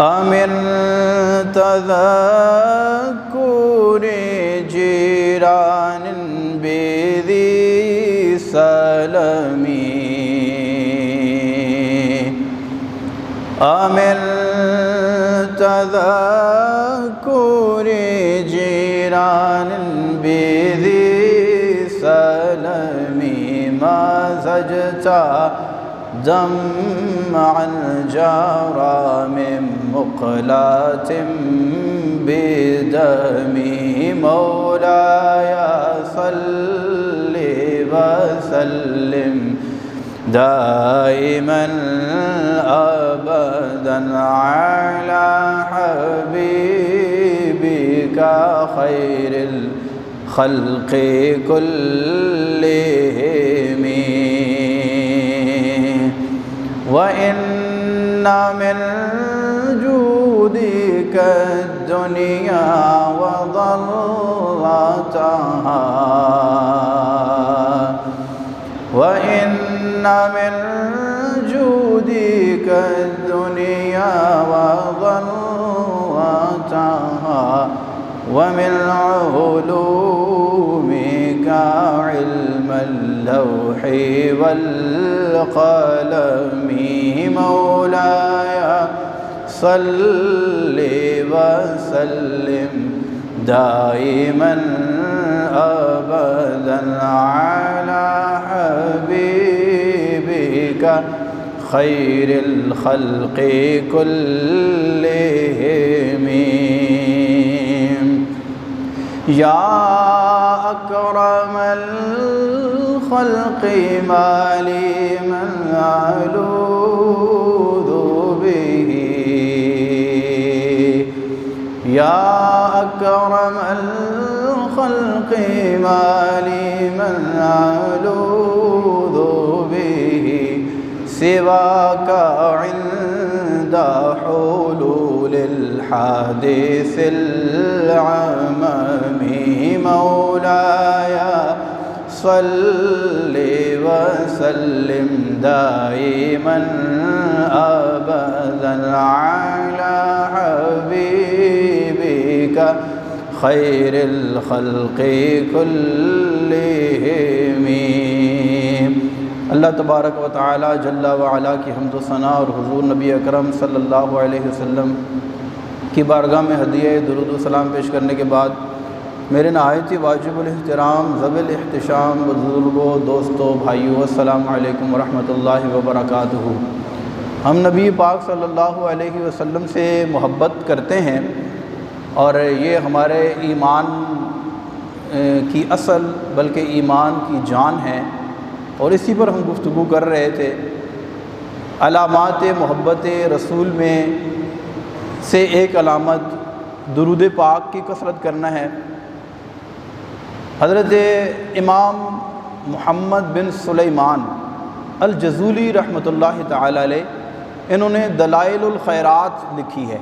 أمن تذكر جيران بذي سلم أمن تذكر جيران بذي سلم ما زجت دمعا جرى من مقلاة بدمي مولاي صل وسلم دائما أبدا على حبيبك خير الخلق كلهم وإن من جودك الدنيا وضرتها وإن من جودك الدنيا وضرتها ومن علومك علم اللوح والقلم مولاي صل وسلم دائما أبدا على حبيبك خير الخلق كلهم يا أكرم الخلق ما لي من ألوذ به يا أكرم الخلق ما لي من ألوذ به سواك عند حلول الحادث العمم مولاي صل وسلم دائما أبدا على حبيبك خير الخلق كلهم اللہ تبارک و تعالی جل وعلا کی حمد و ثنا اور حضور نبی اکرم صلی اللہ علیہ وسلم کی بارگاہ میں ہدیہ درود و سلام پیش کرنے کے بعد میرے نہایت ہی واجب الاحترام ذوی الاحتشام بزرگوں دوستوں بھائیوں السلام علیکم ورحمۃ اللہ وبرکاتہ۔ ہم نبی پاک صلی اللہ علیہ وسلم سے محبت کرتے ہیں اور یہ ہمارے ایمان کی اصل بلکہ ایمان کی جان ہے، اور اسی پر ہم گفتگو کر رہے تھے۔ علامات محبت رسول میں سے ایک علامت درود پاک کی کثرت کرنا ہے۔ حضرت امام محمد بن سلیمان الجزولی رحمۃ اللہ تعالی علیہ انہوں نے دلائل الخیرات لکھی ہے۔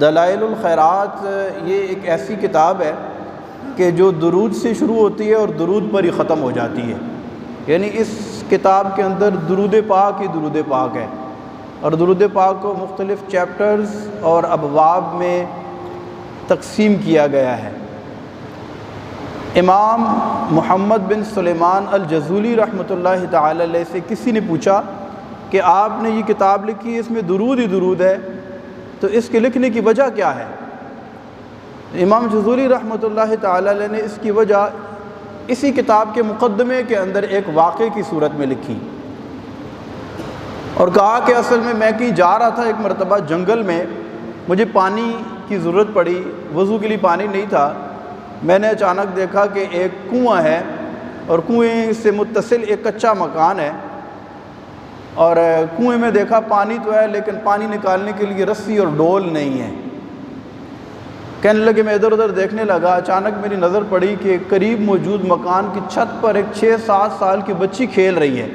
دلائل الخیرات یہ ایک ایسی کتاب ہے کہ جو درود سے شروع ہوتی ہے اور درود پر ہی ختم ہو جاتی ہے، یعنی اس کتاب کے اندر درود پاک ہی درود پاک ہے، اور درود پاک کو مختلف چیپٹرز اور ابواب میں تقسیم کیا گیا ہے۔ امام محمد بن سلیمان الجزولی رحمۃ اللہ تعالی علیہ سے کسی نے پوچھا کہ آپ نے یہ کتاب لکھی ہے، اس میں درود ہی درود ہے، تو اس کے لکھنے کی وجہ کیا ہے؟ امام جزولی رحمۃ اللہ تعالی علیہ نے اس کی وجہ اسی کتاب کے مقدمے کے اندر ایک واقعے کی صورت میں لکھی، اور کہا کہ اصل میں کہیں جا رہا تھا ایک مرتبہ جنگل میں، مجھے پانی کی ضرورت پڑی، وضو کے لیے پانی نہیں تھا، میں نے اچانک دیکھا کہ ایک کنواں ہے اور کنویں سے متصل ایک کچا مکان ہے، اور کنویں میں دیکھا پانی تو ہے لیکن پانی نکالنے کے لیے رسی اور ڈول نہیں ہے۔ کہنے لگے میں ادھر ادھر دیکھنے لگا، اچانک میری نظر پڑی کہ قریب موجود مکان کی چھت پر ایک 6-7 سال کی بچی کھیل رہی ہے۔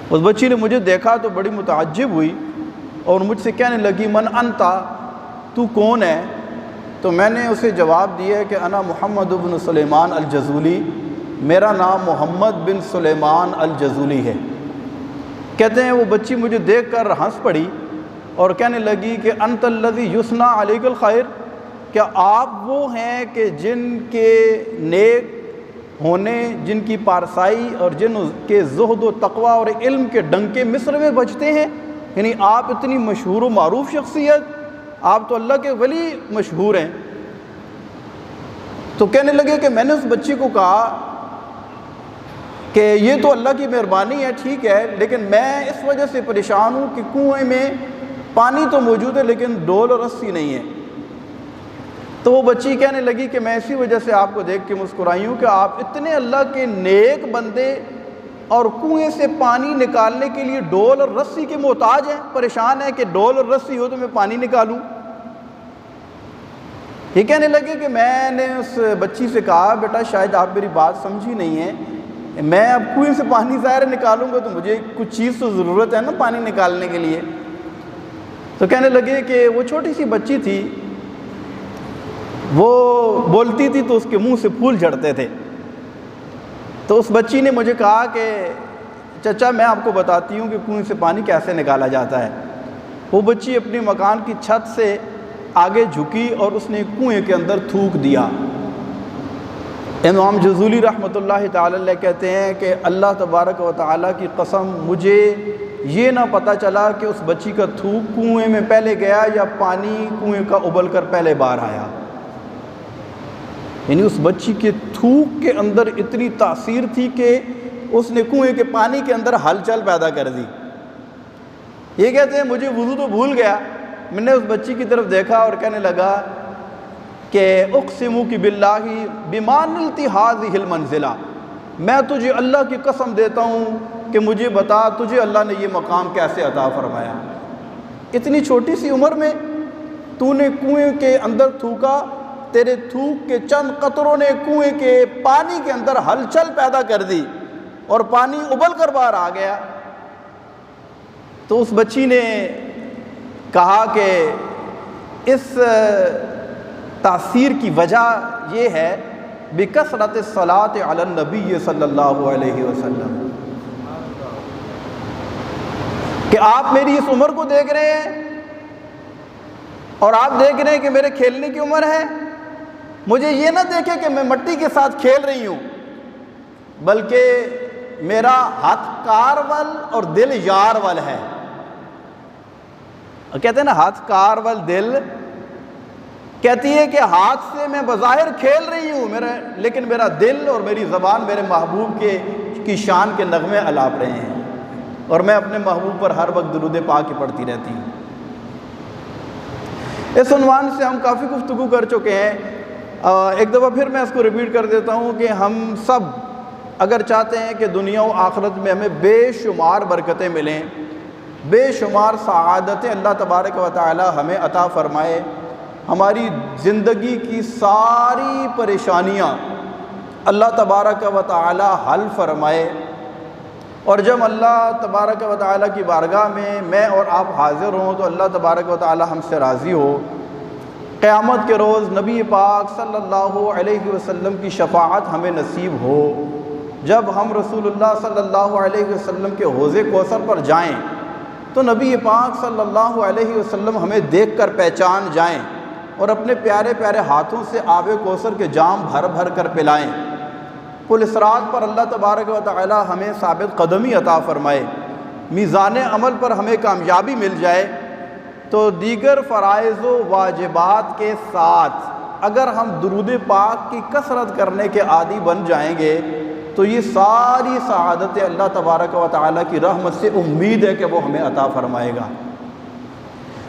اس بچی نے مجھے دیکھا تو بڑی متعجب ہوئی اور مجھ سے کہنے لگی من انتا، تو کون ہے؟ تو میں نے اسے جواب دیا کہ انا محمد بن سلیمان الجزولی، میرا نام محمد بن سلیمان الجزولی ہے۔ کہتے ہیں وہ بچی مجھے دیکھ کر ہنس پڑی اور کہنے لگی کہ انت الذی یثنی علیک الخیر، کیا آپ وہ ہیں کہ جن کے نیک ہونے، جن کی پارسائی اور جن کے زہد و تقوی اور علم کے ڈنکے مصر میں بجتے ہیں؟ یعنی آپ اتنی مشہور و معروف شخصیت، آپ تو اللہ کے ولی مشہور ہیں۔ تو کہنے لگے کہ میں نے اس بچی کو کہا کہ یہ تو اللہ کی مہربانی ہے، ٹھیک ہے، لیکن میں اس وجہ سے پریشان ہوں کہ کنویں میں پانی تو موجود ہے لیکن ڈول اور رسی نہیں ہے۔ تو وہ بچی کہنے لگی کہ میں اسی وجہ سے آپ کو دیکھ کے مسکرائی ہوں کہ آپ اتنے اللہ کے نیک بندے اور کنویں سے پانی نکالنے کے لیے ڈول اور رسی کے محتاج ہیں، پریشان ہیں کہ ڈول اور رسی ہو تو میں پانی نکالوں۔ یہ کہنے لگے کہ میں نے اس بچی سے کہا بیٹا شاید آپ میری بات سمجھی نہیں ہے، میں اب کنویں سے پانی ظاہر نکالوں گا تو مجھے کچھ چیز تو ضرورت ہے نا پانی نکالنے کے لیے۔ تو کہنے لگے کہ وہ چھوٹی سی بچی تھی، وہ بولتی تھی تو اس کے منہ سے پھول جھڑتے تھے۔ تو اس بچی نے مجھے کہا کہ چچا میں آپ کو بتاتی ہوں کہ کنویں سے پانی کیسے نکالا جاتا ہے۔ وہ بچی اپنے مکان کی چھت سے آگے جھکی اور اس نے کنویں کے اندر تھوک دیا۔ امام جزولی رحمۃ اللہ تعالی علیہ کہتے ہیں کہ اللہ تبارک و تعالیٰ کی قسم مجھے یہ نہ پتہ چلا کہ اس بچی کا تھوک کنویں میں پہلے گیا یا پانی کنویں کا ابل کر پہلے باہر آیا۔ یعنی اس بچی کے تھوک کے اندر اتنی تاثیر تھی کہ اس نے کنویں کے پانی کے اندر ہلچل پیدا کر دی۔ یہ کہتے ہیں مجھے وضو تو بھول گیا، میں نے اس بچی کی طرف دیکھا اور کہنے لگا کہ اقسمک باللہ بما نلت ہذہ المنزلہ، میں تجھے اللہ کی قسم دیتا ہوں کہ مجھے بتا تجھے اللہ نے یہ مقام کیسے عطا فرمایا۔ اتنی چھوٹی سی عمر میں تو نے کنویں کے اندر تھوکا، تیرے تھوک کے چند قطروں نے کنویں کے پانی کے اندر ہلچل پیدا کر دی اور پانی ابل کر باہر آ گیا۔ تو اس بچی نے کہا کہ اس تاثیر کی وجہ یہ ہے بکثرت الصلاۃ علی النبی صلی اللہ علیہ وسلم، کہ آپ میری اس عمر کو دیکھ رہے ہیں اور آپ دیکھ رہے ہیں کہ میرے کھیلنے کی عمر ہے، مجھے یہ نہ دیکھے کہ میں مٹی کے ساتھ کھیل رہی ہوں، بلکہ میرا ہاتھ کارول اور دل یارول ہے۔ کہتے ہیں نا ہاتھ کارول دل، کہتی ہے کہ ہاتھ سے میں بظاہر کھیل رہی ہوں لیکن میرا دل اور میری زبان میرے محبوب کی شان کے نغمے الاپ رہے ہیں، اور میں اپنے محبوب پر ہر وقت درود پاک کی پڑھتی رہتی ہوں۔ اس عنوان سے ہم کافی گفتگو کر چکے ہیں، ایک دفعہ پھر میں اس کو ریپیٹ کر دیتا ہوں کہ ہم سب اگر چاہتے ہیں کہ دنیا و آخرت میں ہمیں بے شمار برکتیں ملیں، بے شمار سعادتیں اللہ تبارک و تعالی ہمیں عطا فرمائے، ہماری زندگی کی ساری پریشانیاں اللہ تبارک و تعالی حل فرمائے، اور جب اللہ تبارک و تعالی کی بارگاہ میں اور آپ حاضر ہوں تو اللہ تبارک و تعالی ہم سے راضی ہو، قیامت کے روز نبی پاک صلی اللہ علیہ وسلم کی شفاعت ہمیں نصیب ہو، جب ہم رسول اللہ صلی اللہ علیہ وسلم کے حوض کوثر پر جائیں تو نبی پاک صلی اللہ علیہ وسلم ہمیں دیکھ کر پہچان جائیں اور اپنے پیارے پیارے ہاتھوں سے آب کوثر کے جام بھر بھر کر پلائیں۔ پل صراط پر اللہ تبارک و تعالی ہمیں ثابت قدمی عطا فرمائے، میزان عمل پر ہمیں کامیابی مل جائے، تو دیگر فرائض و واجبات کے ساتھ اگر ہم درود پاک کی کثرت کرنے کے عادی بن جائیں گے تو یہ ساری سعادتیں اللہ تبارک و تعالی کی رحمت سے امید ہے کہ وہ ہمیں عطا فرمائے گا۔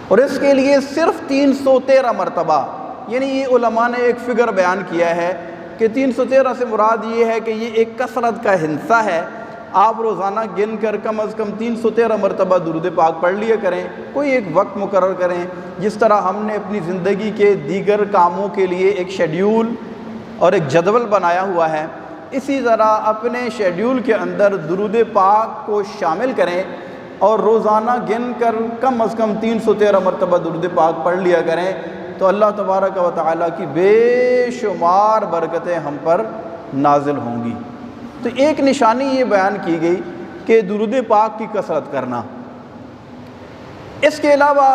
اور اس کے لیے صرف 313 مرتبہ، یعنی یہ علماء نے ایک فگر بیان کیا ہے کہ 313 سے مراد یہ ہے کہ یہ ایک کثرت کا ہندسہ ہے، آپ روزانہ گن کر کم از کم 313 مرتبہ درود پاک پڑھ لیا کریں، کوئی ایک وقت مقرر کریں، جس طرح ہم نے اپنی زندگی کے دیگر کاموں کے لیے ایک شیڈیول اور ایک جدول بنایا ہوا ہے، اسی طرح اپنے شیڈیول کے اندر درود پاک کو شامل کریں اور روزانہ گن کر کم از کم 313 مرتبہ درود پاک پڑھ لیا کریں، تو اللہ تبارک و تعالیٰ کی بے شمار برکتیں ہم پر نازل ہوں گی۔ تو ایک نشانی یہ بیان کی گئی کہ درود پاک کی کثرت کرنا۔ اس کے علاوہ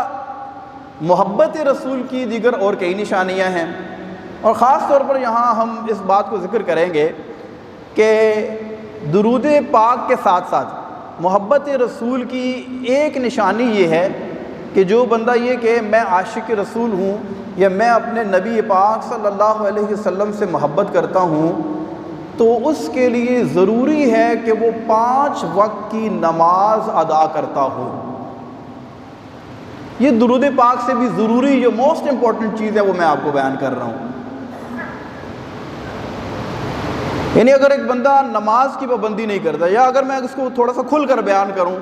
محبت رسول کی دیگر اور کئی نشانیاں ہیں، اور خاص طور پر یہاں ہم اس بات کو ذکر کریں گے کہ درود پاک کے ساتھ ساتھ محبت رسول کی ایک نشانی یہ ہے کہ جو بندہ یہ کہ میں عاشق رسول ہوں یا میں اپنے نبی پاک صلی اللہ علیہ وسلم سے محبت کرتا ہوں، تو اس کے لیے ضروری ہے کہ وہ 5 وقت کی نماز ادا کرتا ہو۔ یہ درود پاک سے بھی ضروری جو موسٹ امپورٹنٹ چیز ہے وہ میں آپ کو بیان کر رہا ہوں۔ یعنی اگر ایک بندہ نماز کی پابندی نہیں کرتا، یا اگر میں اس کو تھوڑا سا کھل کر بیان کروں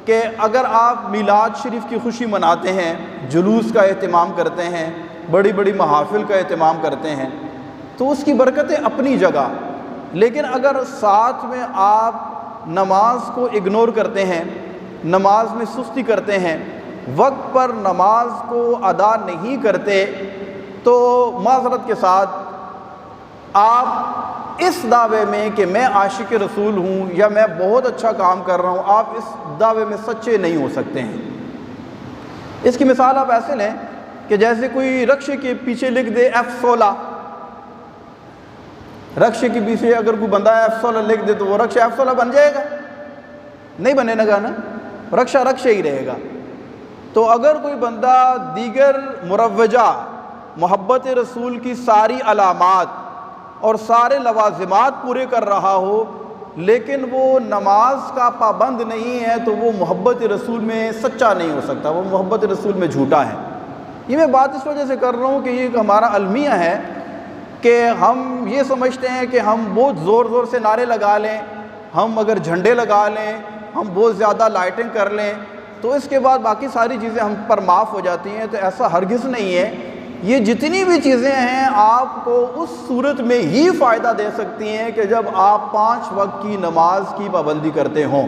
کہ اگر آپ میلاد شریف کی خوشی مناتے ہیں، جلوس کا اہتمام کرتے ہیں، بڑی بڑی محافل کا اہتمام کرتے ہیں، تو اس کی برکتیں اپنی جگہ، لیکن اگر ساتھ میں آپ نماز کو اگنور کرتے ہیں، نماز میں سستی کرتے ہیں، وقت پر نماز کو ادا نہیں کرتے، تو معذرت کے ساتھ آپ اس دعوے میں کہ میں عاشق رسول ہوں یا میں بہت اچھا کام کر رہا ہوں، آپ اس دعوے میں سچے نہیں ہو سکتے ہیں۔ اس کی مثال آپ ایسے لیں کہ جیسے کوئی رکشے کے پیچھے لکھ دے F16، رکشے کے پیچھے اگر کوئی بندہ F16 لکھ دے تو وہ رکشہ F16 بن جائے گا؟ نہیں بنے گا نا، رکشہ رکشہ ہی رہے گا۔ تو اگر کوئی بندہ دیگر مروجہ محبت رسول کی ساری علامات اور سارے لوازمات پورے کر رہا ہو لیکن وہ نماز کا پابند نہیں ہے، تو وہ محبت رسول میں سچا نہیں ہو سکتا، وہ محبت رسول میں جھوٹا ہے۔ یہ میں بات اس وجہ سے کر رہا ہوں کہ یہ ہمارا المیہ ہے کہ ہم یہ سمجھتے ہیں کہ ہم بہت زور زور سے نعرے لگا لیں، ہم اگر جھنڈے لگا لیں، ہم بہت زیادہ لائٹنگ کر لیں تو اس کے بعد باقی ساری چیزیں ہم پر معاف ہو جاتی ہیں، تو ایسا ہرگز نہیں ہے۔ یہ جتنی بھی چیزیں ہیں آپ کو اس صورت میں ہی فائدہ دے سکتی ہیں کہ جب آپ 5 وقت کی نماز کی پابندی کرتے ہوں،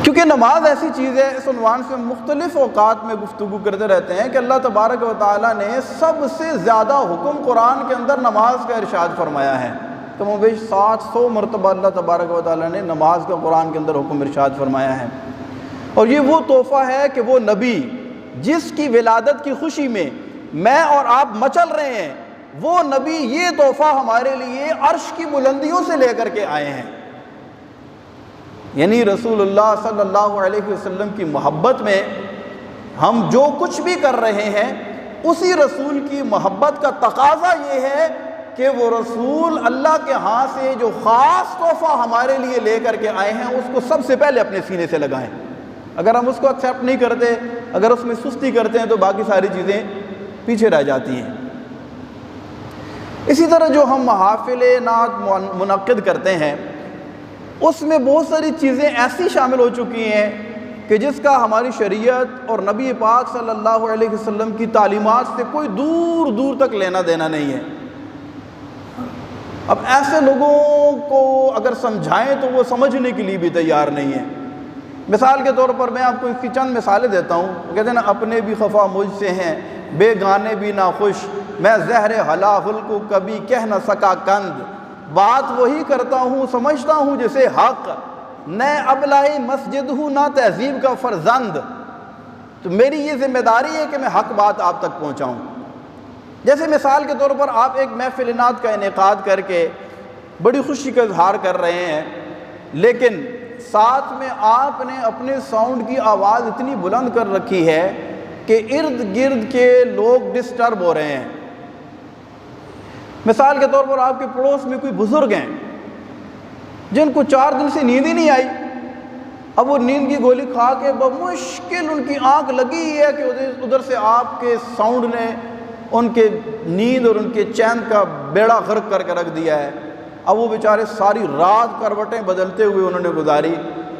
کیونکہ نماز ایسی چیز ہے، اس عنوان سے مختلف اوقات میں گفتگو کرتے رہتے ہیں کہ اللہ تبارک و تعالیٰ نے سب سے زیادہ حکم قرآن کے اندر نماز کا ارشاد فرمایا ہے۔ کم و بیش 700 مرتبہ اللہ تبارک و تعالیٰ نے نماز کا قرآن کے اندر حکم ارشاد فرمایا ہے، اور یہ وہ تحفہ ہے کہ وہ نبی جس کی ولادت کی خوشی میں اور آپ مچل رہے ہیں، وہ نبی یہ تحفہ ہمارے لیے عرش کی بلندیوں سے لے کر کے آئے ہیں۔ یعنی رسول اللہ صلی اللہ علیہ وسلم کی محبت میں ہم جو کچھ بھی کر رہے ہیں، اسی رسول کی محبت کا تقاضا یہ ہے کہ وہ رسول اللہ کے ہاں سے جو خاص تحفہ ہمارے لیے لے کر کے آئے ہیں اس کو سب سے پہلے اپنے سینے سے لگائیں۔ اگر ہم اس کو ایکسیپٹ نہیں کرتے، اگر اس میں سستی کرتے ہیں تو باقی ساری چیزیں پیچھے رہ جاتی ہیں۔ اسی طرح جو ہم محافل نعت منعقد کرتے ہیں اس میں بہت ساری چیزیں ایسی شامل ہو چکی ہیں کہ جس کا ہماری شریعت اور نبی پاک صلی اللہ علیہ وسلم کی تعلیمات سے کوئی دور دور تک لینا دینا نہیں ہے۔ اب ایسے لوگوں کو اگر سمجھائیں تو وہ سمجھنے کے لیے بھی تیار نہیں ہیں۔ مثال کے طور پر میں آپ کو اس کی چند مثالیں دیتا ہوں۔ وہ کہتے ہیں نا، اپنے بھی خفا مجھ سے ہیں، بے گانے بھی نہ خوش، میں زہر حلاحل کو کبھی کہہ نہ سکا کند، بات وہی کرتا ہوں سمجھتا ہوں جسے حق، نہ ابلائی مسجد ہوں نہ تہذیب کا فرزند۔ تو میری یہ ذمہ داری ہے کہ میں حق بات آپ تک پہنچاؤں۔ جیسے مثال کے طور پر آپ ایک محفل نعت کا انعقاد کر کے بڑی خوشی کا اظہار کر رہے ہیں، لیکن ساتھ میں آپ نے اپنے ساؤنڈ کی آواز اتنی بلند کر رکھی ہے کہ ارد گرد کے لوگ ڈسٹرب ہو رہے ہیں۔ مثال کے طور پر آپ کے پڑوس میں کوئی بزرگ ہیں جن کو 4 دن سے نیند ہی نہیں آئی، اب وہ نیند کی گولی کھا کے بمشکل ان کی آنکھ لگی ہے کہ ادھر سے آپ کے ساؤنڈ نے ان کے نیند اور ان کے چین کا بیڑا غرق کر کے رکھ دیا ہے۔ اب وہ بیچارے ساری رات کروٹیں بدلتے ہوئے انہوں نے گزاری۔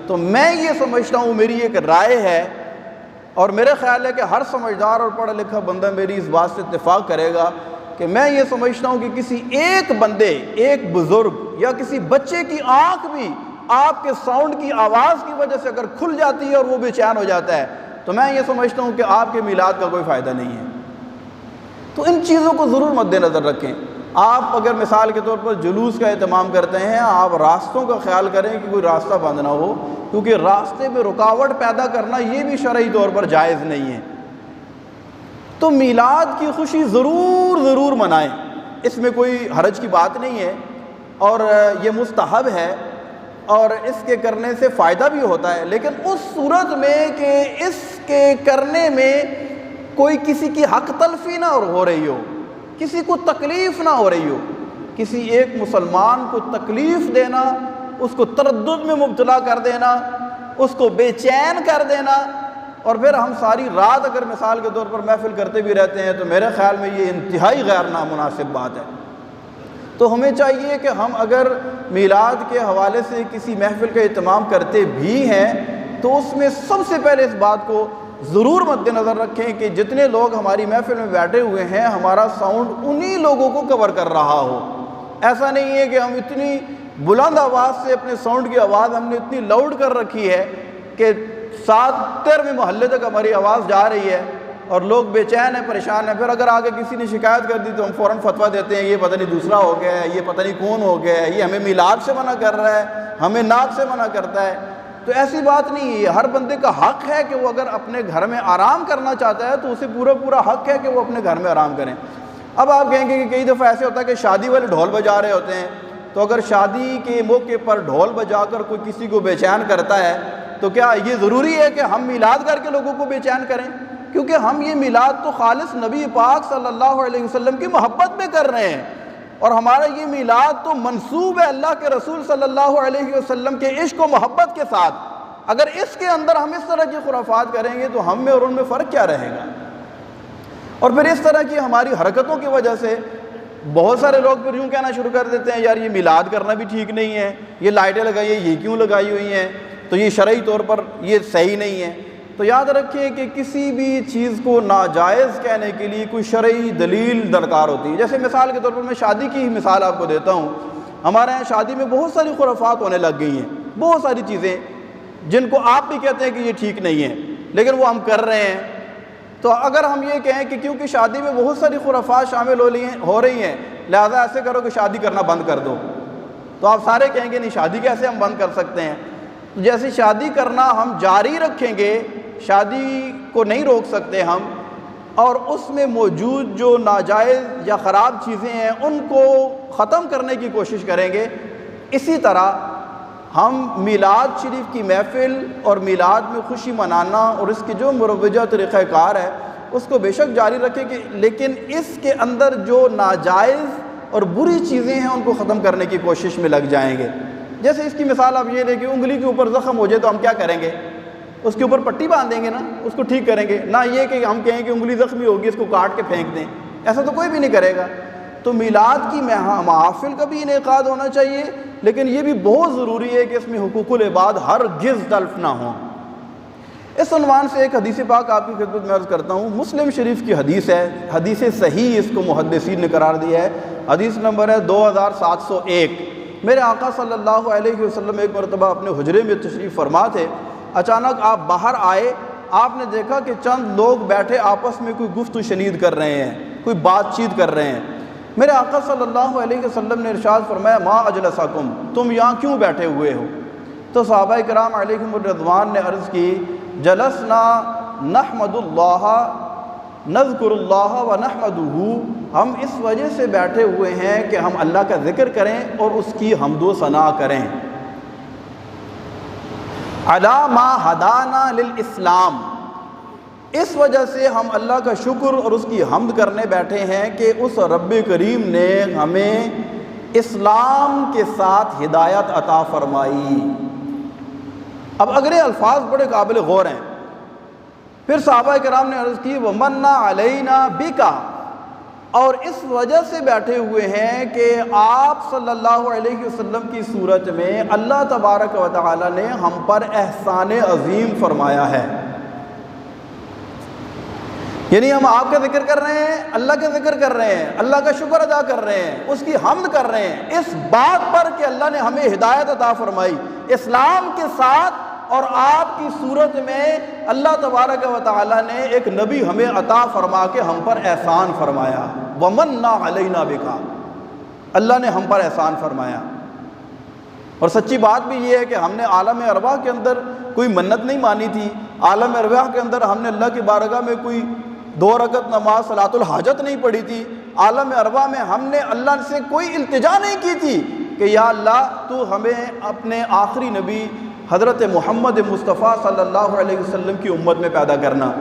تو میں یہ سمجھتا ہوں، میری ایک رائے ہے اور میرے خیال ہے کہ ہر سمجھدار اور پڑھا لکھا بندہ میری اس بات سے اتفاق کرے گا کہ میں یہ سمجھتا ہوں کہ کسی ایک بندے، ایک بزرگ یا کسی بچے کی آنکھ بھی آپ کے ساؤنڈ کی آواز کی وجہ سے اگر کھل جاتی ہے اور وہ بے چین ہو جاتا ہے تو میں یہ سمجھتا ہوں کہ آپ کے میلاد کا کوئی فائدہ نہیں ہے۔ تو ان چیزوں کو ضرور مد نظر رکھیں۔ آپ اگر مثال کے طور پر جلوس کا اہتمام کرتے ہیں، آپ راستوں کا خیال کریں کہ کوئی راستہ بند نہ ہو، کیونکہ راستے میں رکاوٹ پیدا کرنا یہ بھی شرعی طور پر جائز نہیں ہے۔ تو میلاد کی خوشی ضرور منائیں، اس میں کوئی حرج کی بات نہیں ہے، اور یہ مستحب ہے اور اس کے کرنے سے فائدہ بھی ہوتا ہے، لیکن اس صورت میں کہ اس کے کرنے میں کوئی کسی کی حق تلفی نہ ہو رہی ہو، کسی کو تکلیف نہ ہو رہی ہو۔ کسی ایک مسلمان کو تکلیف دینا، اس کو تردد میں مبتلا کر دینا، اس کو بے چین کر دینا، اور پھر ہم ساری رات اگر مثال کے طور پر محفل کرتے بھی رہتے ہیں، تو میرے خیال میں یہ انتہائی غیر نامناسب بات ہے۔ تو ہمیں چاہیے کہ ہم اگر میلاد کے حوالے سے کسی محفل کا اہتمام کرتے بھی ہیں تو اس میں سب سے پہلے اس بات کو ضرور مد نظر رکھیں کہ جتنے لوگ ہماری محفل میں بیٹھے ہوئے ہیں، ہمارا ساؤنڈ انہی لوگوں کو کور کر رہا ہو۔ ایسا نہیں ہے کہ ہم اتنی بلند آواز سے اپنے ساؤنڈ کی آواز ہم نے اتنی لاؤڈ کر رکھی ہے کہ 7-13 محلے تک ہماری آواز جا رہی ہے اور لوگ بے چین ہیں، پریشان ہیں۔ پھر اگر آگے کسی نے شکایت کر دی تو ہم فوراً فتویٰ دیتے ہیں، یہ پتہ نہیں دوسرا ہو گیا ہے، یہ پتہ نہیں کون ہو گیا ہے، یہ ہمیں میلاد سے منع کر رہا ہے، ہمیں نعت سے منع کرتا ہے۔ تو ایسی بات نہیں ہے، ہر بندے کا حق ہے کہ وہ اگر اپنے گھر میں آرام کرنا چاہتا ہے تو اسے پورا حق ہے کہ وہ اپنے گھر میں آرام کریں۔ اب آپ کہیں گے کہ کئی دفعہ ایسے ہوتا ہے کہ شادی والے ڈھول بجا رہے ہوتے ہیں، تو اگر شادی کے موقع پر ڈھول بجا کر کوئی کسی کو بے چین کرتا ہے تو کیا یہ ضروری ہے کہ ہم میلاد کر کے لوگوں کو بے چین کریں؟ کیونکہ ہم یہ میلاد تو خالص نبی پاک صلی اللہ علیہ وسلم کی محبت میں کر رہے ہیں، اور ہمارا یہ میلاد تو منسوب ہے اللہ کے رسول صلی اللہ علیہ وسلم کے عشق و محبت کے ساتھ۔ اگر اس کے اندر ہم اس طرح کی خرافات کریں گے تو ہم میں اور ان میں فرق کیا رہے گا؟ اور پھر اس طرح کی ہماری حرکتوں کی وجہ سے بہت سارے لوگ پھر یوں کہنا شروع کر دیتے ہیں، یار یہ میلاد کرنا بھی ٹھیک نہیں ہے، یہ لائٹیں لگائی ہیں، یہ کیوں لگائی ہوئی ہیں، تو یہ شرعی طور پر یہ صحیح نہیں ہے۔ تو یاد رکھیں کہ کسی بھی چیز کو ناجائز کہنے کے لیے کوئی شرعی دلیل درکار ہوتی ہے۔ جیسے مثال کے طور پر میں شادی کی مثال آپ کو دیتا ہوں، ہمارے یہاں شادی میں بہت ساری خرافات ہونے لگ گئی ہیں، بہت ساری چیزیں جن کو آپ بھی کہتے ہیں کہ یہ ٹھیک نہیں ہے، لیکن وہ ہم کر رہے ہیں۔ تو اگر ہم یہ کہیں کہ کیونکہ شادی میں بہت ساری خرافات شامل ہو رہی ہیں لہذا ایسے کرو کہ شادی کرنا بند کر دو، تو آپ سارے کہیں گے نہیں، شادی کیسے ہم بند کر سکتے ہیں؟ تو جیسے شادی کرنا ہم جاری رکھیں گے، شادی کو نہیں روک سکتے ہم، اور اس میں موجود جو ناجائز یا خراب چیزیں ہیں ان کو ختم کرنے کی کوشش کریں گے، اسی طرح ہم میلاد شریف کی محفل اور میلاد میں خوشی منانا اور اس کی جو مروجہ طریقہ کار ہے اس کو بے شک جاری رکھیں گے، لیکن اس کے اندر جو ناجائز اور بری چیزیں ہیں ان کو ختم کرنے کی کوشش میں لگ جائیں گے۔ جیسے اس کی مثال آپ یہ لیں کہ انگلی کے اوپر زخم ہو جائے تو ہم کیا کریں گے؟ اس کے اوپر پٹی باندھ دیں گے نا، اس کو ٹھیک کریں گے، نہ یہ کہ ہم کہیں کہ انگلی زخمی ہوگی اس کو کاٹ کے پھینک دیں، ایسا تو کوئی بھی نہیں کرے گا۔ تو میلاد کی محافل کا بھی انعقاد ہونا چاہیے، لیکن یہ بھی بہت ضروری ہے کہ اس میں حقوق العباد ہرگز تلف نہ ہوں۔ اس عنوان سے ایک حدیث پاک آپ کی خدمت میں عرض کرتا ہوں، مسلم شریف کی حدیث ہے، حدیث صحیح اس کو محدثین نے قرار دیا ہے، حدیث نمبر ہے 2701۔ میرے آقا صلی اللہ علیہ وسلم ایک مرتبہ اپنے حجرے میں تشریف فرما تھے، اچانک آپ باہر آئے، آپ نے دیکھا کہ چند لوگ بیٹھے آپس میں کوئی گفت و شنید کر رہے ہیں، کوئی بات چیت کر رہے ہیں۔ میرے آقا صلی اللہ علیہ وسلم نے ارشاد فرمایا، ما اجلسکم، تم یہاں کیوں بیٹھے ہوئے ہو؟ تو صحابہ کرام علیہم الرضوان نے عرض کی، جلسنا نحمد اللہ نذکر اللہ و نحمدہ، ہم اس وجہ سے بیٹھے ہوئے ہیں کہ ہم اللہ کا ذکر کریں اور اس کی حمد و ثنا کریں، علی ما ہدانا للاسلام، اس وجہ سے ہم اللہ کا شکر اور اس کی حمد کرنے بیٹھے ہیں کہ اس رب کریم نے ہمیں اسلام کے ساتھ ہدایت عطا فرمائی۔ اب اگلے الفاظ بڑے قابل غور ہیں۔ پھر صحابہ کرام نے عرض کی، وَمَنَّ عَلَيْنَا بِكَ، اور اس وجہ سے بیٹھے ہوئے ہیں کہ آپ صلی اللہ علیہ وسلم کی صورت میں اللہ تبارک و تعالی نے ہم پر احسان عظیم فرمایا ہے۔ یعنی ہم آپ کا ذکر کر رہے ہیں، اللہ کا ذکر کر رہے ہیں، اللہ کا شکر ادا کر رہے ہیں، اس کی حمد کر رہے ہیں اس بات پر کہ اللہ نے ہمیں ہدایت عطا فرمائی اسلام کے ساتھ، اور آپ کی صورت میں اللہ تبارک و تعالی نے ایک نبی ہمیں عطا فرما کے ہم پر احسان فرمایا۔ وَمَنَّ عَلَيْنَا بِكَ، اللہ نے ہم پر احسان فرمایا۔ اور سچی بات بھی یہ ہے کہ ہم نے عالم ارواح کے اندر کوئی منت نہیں مانی تھی، عالم ارواح کے اندر ہم نے اللہ کی بارگاہ میں کوئی 2 رکعت نماز صلاۃ الحاجت نہیں پڑھی تھی، عالم ارواح میں ہم نے اللہ سے کوئی التجا نہیں کی تھی کہ یا اللہ تو ہمیں اپنے آخری نبی حضرت محمد مصطفیٰ صلی اللہ علیہ وسلم کی امت میں پیدا کرنا۔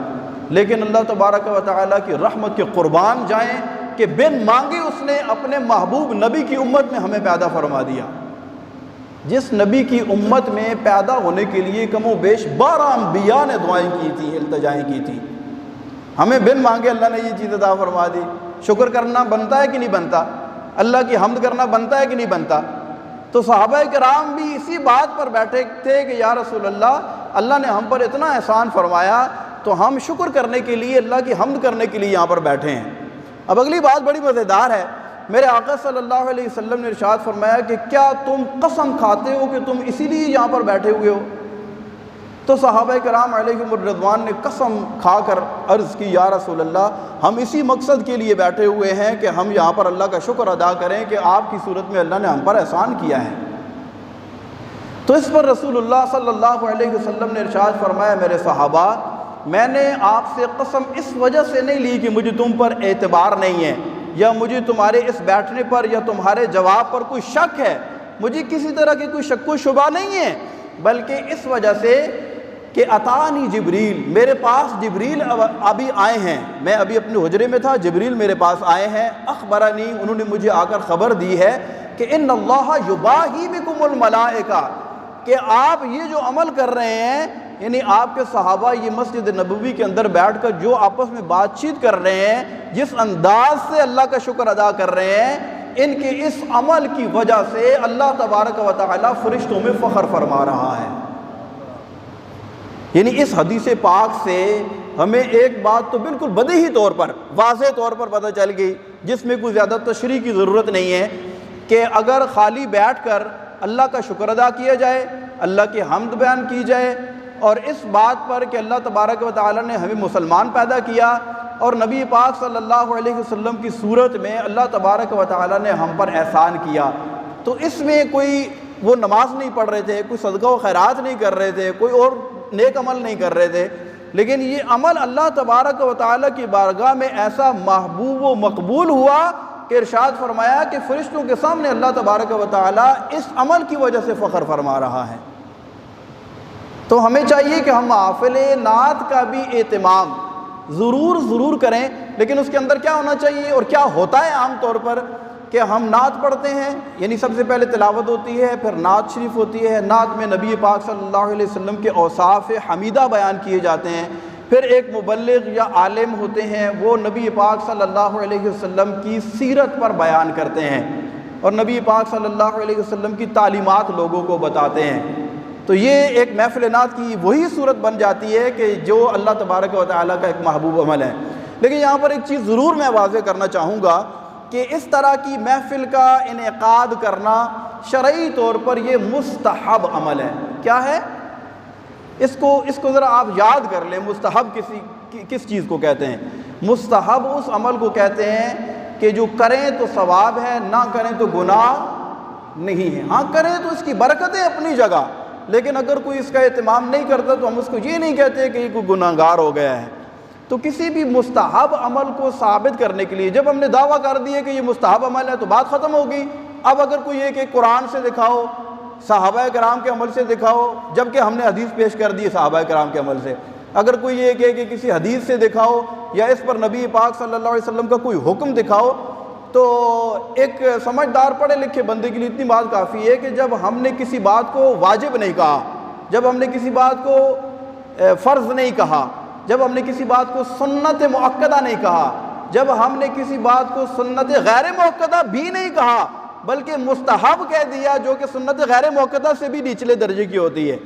لیکن اللہ تبارک و تعالیٰ کی رحمت کے قربان جائیں کہ بن مانگے اس نے اپنے محبوب نبی کی امت میں ہمیں پیدا فرما دیا۔ جس نبی کی امت میں پیدا ہونے کے لیے کم و بیش 12 انبیاء نے دعائیں کی تھیں، التجائیں کی تھیں، ہمیں بن مانگے اللہ نے یہ چیز عطا فرما دی۔ شکر کرنا بنتا ہے کہ نہیں بنتا؟ اللہ کی حمد کرنا بنتا ہے کہ نہیں بنتا؟ تو صحابہ کرام بھی اسی بات پر بیٹھے تھے کہ یا رسول اللہ نے ہم پر اتنا احسان فرمایا تو ہم شکر کرنے کے لیے، اللہ کی حمد کرنے کے لیے یہاں پر بیٹھے ہیں۔ اب اگلی بات بڑی مزیدار ہے، میرے آقا صلی اللہ علیہ وسلم نے ارشاد فرمایا کہ کیا تم قسم کھاتے ہو کہ تم اسی لیے یہاں پر بیٹھے ہوئے ہو؟ تو صحابہ کرام علیہم الرضوان نے قسم کھا کر عرض کی یا رسول اللہ ہم اسی مقصد کے لیے بیٹھے ہوئے ہیں کہ ہم یہاں پر اللہ کا شکر ادا کریں کہ آپ کی صورت میں اللہ نے ہم پر احسان کیا ہے۔ تو اس پر رسول اللہ صلی اللہ علیہ وسلم نے ارشاد فرمایا میرے صحابہ میں نے آپ سے قسم اس وجہ سے نہیں لی کہ مجھے تم پر اعتبار نہیں ہے یا مجھے تمہارے اس بیٹھنے پر یا تمہارے جواب پر کوئی شک ہے، مجھے کسی طرح کی کوئی شک و شبہ نہیں ہے، بلکہ اس وجہ سے کہ اتانی جبریل، میرے پاس جبریل ابھی آئے ہیں، میں ابھی اپنے حجرے میں تھا، جبریل میرے پاس آئے ہیں، اخبرنی، انہوں نے مجھے آ کر خبر دی ہے کہ ان اللہ یباہی بکم الملائکہ، کہ آپ یہ جو عمل کر رہے ہیں، یعنی آپ کے صحابہ یہ مسجد نبوی کے اندر بیٹھ کر جو آپس میں بات چیت کر رہے ہیں، جس انداز سے اللہ کا شکر ادا کر رہے ہیں، ان کے اس عمل کی وجہ سے اللہ تبارک و تعالی فرشتوں میں فخر فرما رہا ہے۔ یعنی اس حدیث پاک سے ہمیں ایک بات تو بالکل بدیہی طور پر، واضح طور پر پتہ چل گئی، جس میں کوئی زیادہ تشریح کی ضرورت نہیں ہے، کہ اگر خالی بیٹھ کر اللہ کا شکر ادا کیا جائے، اللہ کی حمد بیان کی جائے، اور اس بات پر کہ اللہ تبارک و تعالی نے ہمیں مسلمان پیدا کیا اور نبی پاک صلی اللہ علیہ وسلم کی صورت میں اللہ تبارک و تعالی نے ہم پر احسان کیا، تو اس میں کوئی وہ نماز نہیں پڑھ رہے تھے، کوئی صدقہ و خیرات نہیں کر رہے تھے، کوئی اور نیک عمل نہیں کر رہے تھے، لیکن یہ عمل اللہ تبارک و تعالی کی بارگاہ میں ایسا محبوب و مقبول ہوا کہ ارشاد فرمایا کہ فرشتوں کے سامنے اللہ تبارک و تعالی اس عمل کی وجہ سے فخر فرما رہا ہے۔ تو ہمیں چاہیے کہ ہم محافل نعت کا بھی اہتمام ضرور کریں، لیکن اس کے اندر کیا ہونا چاہیے اور کیا ہوتا ہے عام طور پر کہ ہم نعت پڑھتے ہیں، یعنی سب سے پہلے تلاوت ہوتی ہے، پھر نعت شریف ہوتی ہے، نعت میں نبی پاک صلی اللہ علیہ وسلم کے اوصاف حمیدہ بیان کیے جاتے ہیں، پھر ایک مبلغ یا عالم ہوتے ہیں وہ نبی پاک صلی اللہ علیہ وسلم کی سیرت پر بیان کرتے ہیں اور نبی پاک صلی اللہ علیہ وسلم کی تعلیمات لوگوں کو بتاتے ہیں۔ تو یہ ایک محفل نعت کی وہی صورت بن جاتی ہے کہ جو اللہ تبارک و تعالیٰ کا ایک محبوب عمل ہے۔ لیکن یہاں پر ایک چیز ضرور میں واضح کرنا چاہوں گا کہ اس طرح کی محفل کا انعقاد کرنا شرعی طور پر یہ مستحب عمل ہے۔ کیا ہے؟ اس کو ذرا آپ یاد کر لیں، مستحب کس چیز کو کہتے ہیں؟ مستحب اس عمل کو کہتے ہیں کہ جو کریں تو ثواب ہے، نہ کریں تو گناہ نہیں ہے۔ ہاں کریں تو اس کی برکتیں اپنی جگہ، لیکن اگر کوئی اس کا اہتمام نہیں کرتا تو ہم اس کو یہ نہیں کہتے کہ یہ کوئی گناہ گار ہو گیا ہے۔ تو کسی بھی مستحب عمل کو ثابت کرنے کے لیے جب ہم نے دعویٰ کر دیا کہ یہ مستحب عمل ہے تو بات ختم ہوگی۔ اب اگر کوئی یہ کہ قرآن سے دکھاؤ، صحابہ کرام کے عمل سے دکھاؤ، جبکہ ہم نے حدیث پیش کر دی صحابہ کرام کے عمل سے، اگر کوئی یہ کہ کسی حدیث سے دکھاؤ یا اس پر نبی پاک صلی اللہ علیہ وسلم کا کوئی حکم دکھاؤ، تو ایک سمجھدار پڑھے لکھے بندے کے لیے اتنی بات کافی ہے کہ جب ہم نے کسی بات کو واجب نہیں کہا، جب ہم نے کسی بات کو فرض نہیں کہا، جب ہم نے کسی بات کو سنت مؤکدہ نہیں کہا، جب ہم نے کسی بات کو سنت غیر مؤکدہ بھی نہیں کہا بلکہ مستحب کہہ دیا جو کہ سنت غیر مؤکدہ سے بھی نچلے درجے کی ہوتی ہے،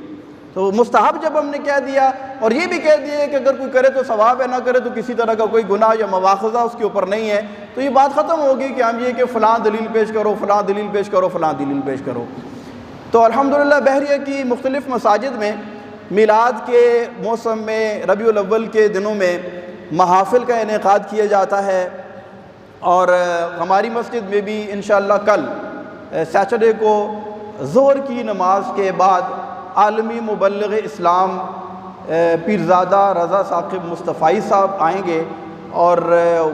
تو مستحب جب ہم نے کہہ دیا اور یہ بھی کہہ دیا کہ اگر کوئی کرے تو ثواب ہے، نہ کرے تو کسی طرح کا کوئی گناہ یا مواخذہ اس کے اوپر نہیں ہے، تو یہ بات ختم ہوگی کہ ہم یہ کہ فلاں دلیل پیش کرو، فلاں دلیل پیش کرو، فلاں دلیل پیش کرو۔ تو الحمدللہ بحریہ کی مختلف مساجد میں میلاد کے موسم میں، ربیع الاول کے دنوں میں محافل کا انعقاد کیا جاتا ہے، اور ہماری مسجد میں بھی انشاءاللہ کل سیٹرڈے کو ظہر کی نماز کے بعد عالمی مبلغ اسلام پیرزادہ رضا ثاقب مصطفی صاحب آئیں گے، اور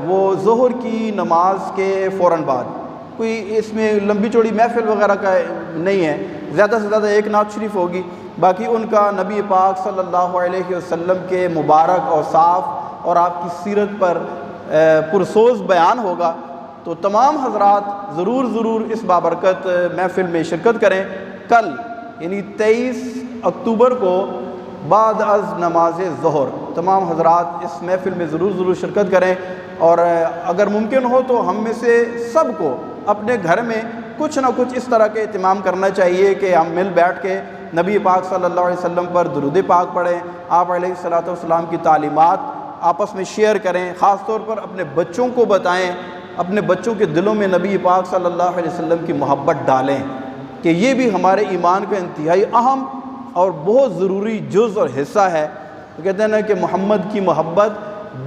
وہ ظہر کی نماز کے فوراً بعد، کوئی اس میں لمبی چوڑی محفل وغیرہ کا نہیں ہے، زیادہ سے زیادہ ایک نعت شریف ہوگی، باقی ان کا نبی پاک صلی اللہ علیہ وسلم کے مبارک اوصاف اور آپ کی سیرت پر پرسوز بیان ہوگا۔ تو تمام حضرات ضرور اس بابرکت محفل میں شرکت کریں۔ کل یعنی 23 اکتوبر کو بعد از نماز ظہر تمام حضرات اس محفل میں ضرور شرکت کریں، اور اگر ممکن ہو تو ہم میں سے سب کو اپنے گھر میں کچھ نہ کچھ اس طرح کے اہتمام کرنا چاہیے کہ ہم مل بیٹھ کے نبی پاک صلی اللہ علیہ وسلم پر درود پاک پڑھیں، آپ علیہ الصلوۃ والسلام کی تعلیمات آپس میں شیئر کریں، خاص طور پر اپنے بچوں کو بتائیں، اپنے بچوں کے دلوں میں نبی پاک صلی اللہ علیہ وسلم کی محبت ڈالیں، کہ یہ بھی ہمارے ایمان کا انتہائی اہم اور بہت ضروری جز اور حصہ ہے۔ وہ کہتے ہیں نا کہ محمد کی محبت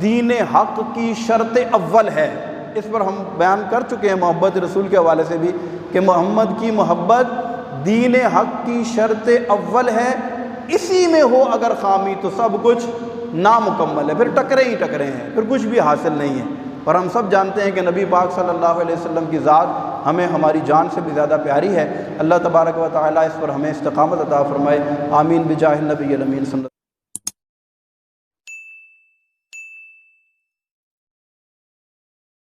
دین حق کی شرط اول ہے، اس پر ہم بیان کر چکے ہیں محبت رسول کے حوالے سے بھی، کہ محمد کی محبت دین حق کی شرط اول ہے، اسی میں ہو اگر خامی تو سب کچھ نامکمل ہے، پھر ٹکرے ہی ٹکرے ہیں، پھر کچھ بھی حاصل نہیں ہے۔ اور ہم سب جانتے ہیں کہ نبی پاک صلی اللہ علیہ وسلم کی ذات ہمیں ہماری جان سے بھی زیادہ پیاری ہے۔ اللہ تبارک و تعالیٰ اس پر ہمیں استقامت عطا فرمائے، آمین بجاہ النبی الامین صلی اللہ علیہ وسلم۔